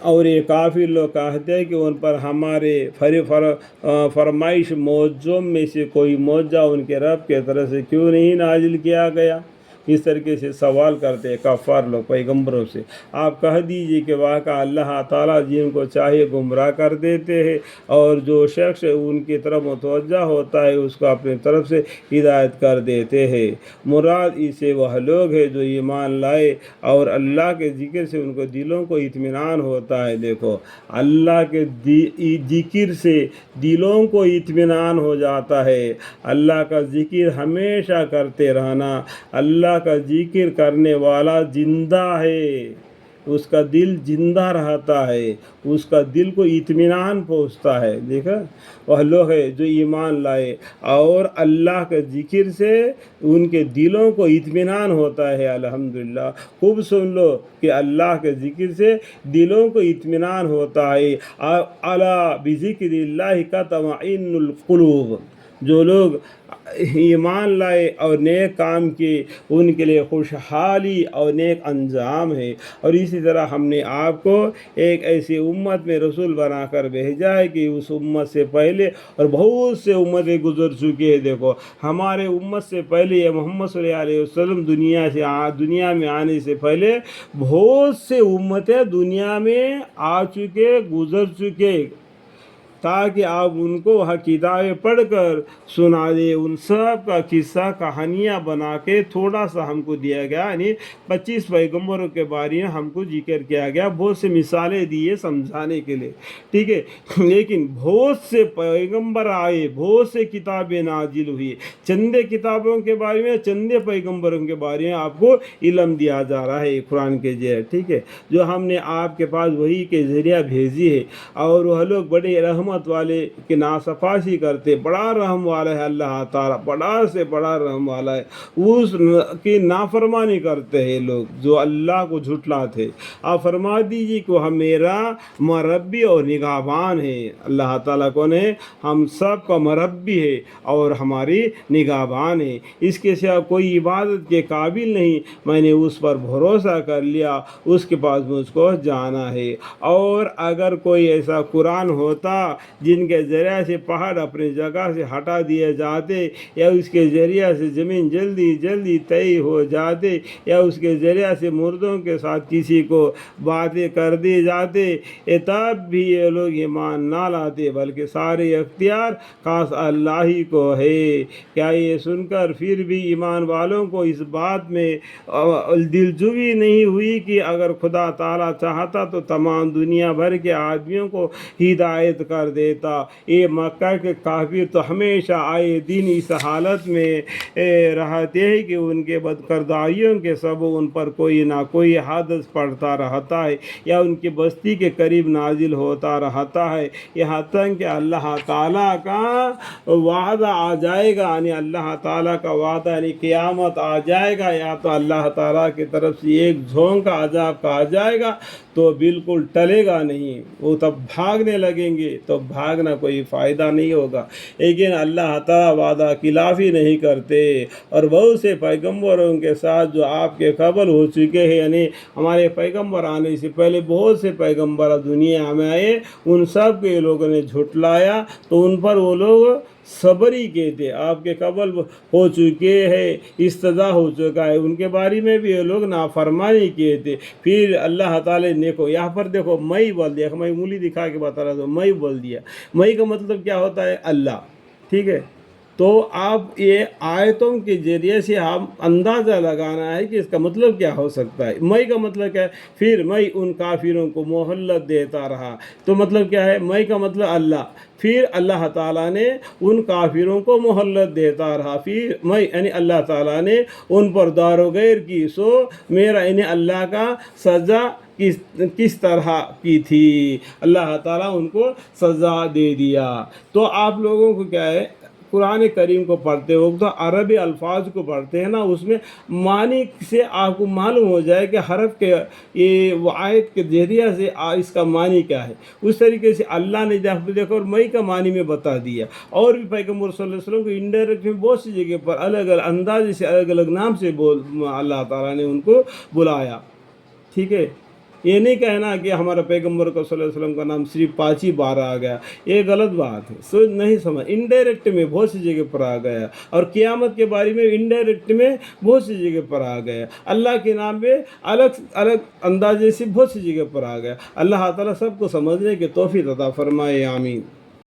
اور یہ کافر لوگ کہتے ہیں کہ ان پر ہمارے فرمائش معجزوں میں سے کوئی معجزہ ان کے رب کے طرف سے کیوں نہیں نازل کیا گیا؟ اس طریقے سے سوال کرتے ہیں کفار لوگ پیغمبروں سے۔ آپ کہہ دیجئے کہ واقعہ اللہ تعالیٰ جن کو چاہے گمراہ کر دیتے ہیں، اور جو شخص ان کی طرف متوجہ ہوتا ہے اس کو اپنی طرف سے ہدایت کر دیتے ہیں۔ مراد اس سے وہ لوگ ہیں جو ایمان لائے اور اللہ کے ذکر سے ان کو دلوں کو اطمینان ہوتا ہے۔ دیکھو، اللہ کے ذکر سے دلوں کو اطمینان ہو جاتا ہے۔ اللہ کا ذکر ہمیشہ کرتے رہنا۔ اللہ کا ذکر کرنے والا زندہ ہے، اس کا دل زندہ رہتا ہے، اس کا دل کو اطمینان پہنچتا ہے۔ دیکھا، وہ لوگ ہیں جو ایمان لائے اور اللہ کے ذکر سے ان کے دلوں کو اطمینان ہوتا ہے۔ الحمدللہ، خوب سن لو کہ اللہ کے ذکر سے دلوں کو اطمینان ہوتا ہے۔ الا بذکر اللہ تطمئن القلوب، جو لوگ ایمان لائے اور نیک کام کیے ان کے لیے خوشحالی اور نیک انجام ہے۔ اور اسی طرح ہم نے آپ کو ایک ایسی امت میں رسول بنا کر بھیجا ہے کہ اس امت سے پہلے اور بہت سے امتیں گزر چکی ہیں۔ دیکھو، ہمارے امت سے پہلے یہ محمد صلی اللہ علیہ وسلم دنیا میں آنے سے پہلے بہت سے امتیں دنیا میں آ چکے، گزر چکے، تاکہ آپ ان کو وہ کتابیں پڑھ کر سنا دیں۔ ان سب کا قصہ کہانیاں بنا کے تھوڑا سا ہم کو دیا گیا، یعنی 25 پیغمبروں کے بارے میں ہم کو ذکر کیا گیا، بہت سے مثالیں دیے سمجھانے کے لیے، ٹھیک ہے۔ لیکن بہت سے پیغمبر آئے، بہت سے کتابیں نازل ہوئی، چندے کتابوں کے بارے میں، چندے پیغمبروں کے بارے میں آپ کو علم دیا جا رہا ہے قرآن کے ذریعے، ٹھیک ہے، جو ہم نے آپ کے پاس وحی کے ذریعہ بھیجی ہے۔ اور وہ لوگ بڑے رحمت والے کی ناسپاسی کرتے، بڑا رحم والا ہے اللہ تعالیٰ، بڑا سے بڑا رحم والا ہے، اس کی نافرمانی کرتے ہیں لوگ جو اللہ کو جھٹلاتے۔ آپ فرما دیجیے کہ وہ میرا مربی اور نگہبان ہے۔ اللہ تعالیٰ کون ہے؟ ہم سب کا مربی ہے اور ہماری نگہبان ہے، اس کے سوا کوئی عبادت کے قابل نہیں، میں نے اس پر بھروسہ کر لیا، اس کے پاس مجھ کو جانا ہے۔ اور اگر کوئی ایسا قرآن ہوتا جن کے ذریعے سے پہاڑ اپنی جگہ سے ہٹا دیے جاتے، یا اس کے ذریعے سے زمین جلدی جلدی طے ہو جاتے، یا اس کے ذریعے سے مردوں کے ساتھ کسی کو باتیں کر دی جاتے، تب بھی یہ لوگ ایمان نہ لاتے، بلکہ سارے اختیار خاص اللہ ہی کو ہے۔ کیا یہ سن کر پھر بھی ایمان والوں کو اس بات میں دلجوئی نہیں ہوئی کہ اگر خدا تعالیٰ چاہتا تو تمام دنیا بھر کے آدمیوں کو ہدایت کر دیتا؟ یہ مکہ کے کافر تو ہمیشہ آئے دن اس حالت میں رہتے ہیں کہ ان کے بدکرداریوں کے سبب ان پر کوئی نہ کوئی حادث پڑتا رہتا ہے، یا ان کی بستی کے قریب نازل ہوتا رہتا ہے، یہاں تک کہ اللہ تعالیٰ کا وعدہ آ جائے گا، یعنی اللہ تعالیٰ کا وعدہ یعنی قیامت آ جائے گا، یا تو اللہ تعالیٰ کی طرف سے ایک جھونکا عذاب کا آ جائے گا تو بالکل ٹلے گا نہیں، وہ تب بھاگنے لگیں گے، تو بھاگنا کوئی فائدہ نہیں ہوگا۔ لیکن اللہ تعالیٰ وعدہ خلافی نہیں کرتے، اور بہت سے پیغمبروں کے ساتھ جو آپ کے قبل ہو چکے ہیں، یعنی ہمارے پیغمبر آنے سے پہلے بہت سے پیغمبر دنیا میں آئے، ان سب کے لوگوں نے جھٹلایا، تو ان پر وہ لوگ صبر ہی کہتے، آپ کے قبل ہو چکے ہیں، استضاء ہو چکا ہے، ان کے بارے میں بھی یہ لوگ نافرمانی کہتے۔ پھر اللہ تعالیٰ نے کو یہاں پر دیکھو میں بول دیا، میں انگلی دکھا کے بتا رہا ہوں، میں بول دیا، میں کا مطلب کیا ہوتا ہے؟ اللہ، ٹھیک ہے۔ تو آپ یہ آیتوں کے ذریعے سے ہم اندازہ لگانا ہے کہ اس کا مطلب کیا ہو سکتا ہے۔ میں کا مطلب کیا ہے؟ پھر میں ان کافروں کو مہلت دیتا رہا، تو مطلب کیا ہے؟ میں کا مطلب اللہ، پھر اللہ تعالیٰ نے ان کافروں کو مہلت دیتا رہا، پھر میں یعنی اللہ تعالیٰ نے ان پر دار و غیر کی، سو میرا یعنی اللہ کا سزا کس طرح کی تھی، اللہ تعالیٰ ان کو سزا دے دیا۔ تو آپ لوگوں کو کیا ہے، قرآن کریم کو پڑھتے وقت عربی الفاظ کو پڑھتے ہیں نا، اس میں معنی سے آپ کو معلوم ہو جائے کہ حرف کے یہ آیت کے ذریعے سے اس کا معنی کیا ہے۔ اس طریقے سے اللہ نے دیکھو اور میں کا معنی میں بتا دیا، اور بھی پیغمبر صلی اللہ علیہ وسلم کو انڈائریکٹ میں بہت سی جگہ پر الگ الگ انداز سے الگ الگ نام سے اللہ تعالیٰ نے ان کو بلایا، ٹھیک ہے۔ یہ نہیں کہنا کہ ہمارا پیغمبر کو صلی اللہ علیہ وسلم کا نام صرف 5 ہی بار آ گیا، یہ غلط بات ہے، سوچ نہیں سمجھ، انڈائریکٹ میں بہت سی جگہ پر آ گیا، اور قیامت کے بارے میں انڈائریکٹ میں بہت سی جگہ پر آ گیا، اللہ کے نام پہ الگ الگ اندازے سے بہت سی جگہ پر آ گیا۔ اللہ تعالیٰ سب کو سمجھنے کی توفیق عطا فرمائے، آمین۔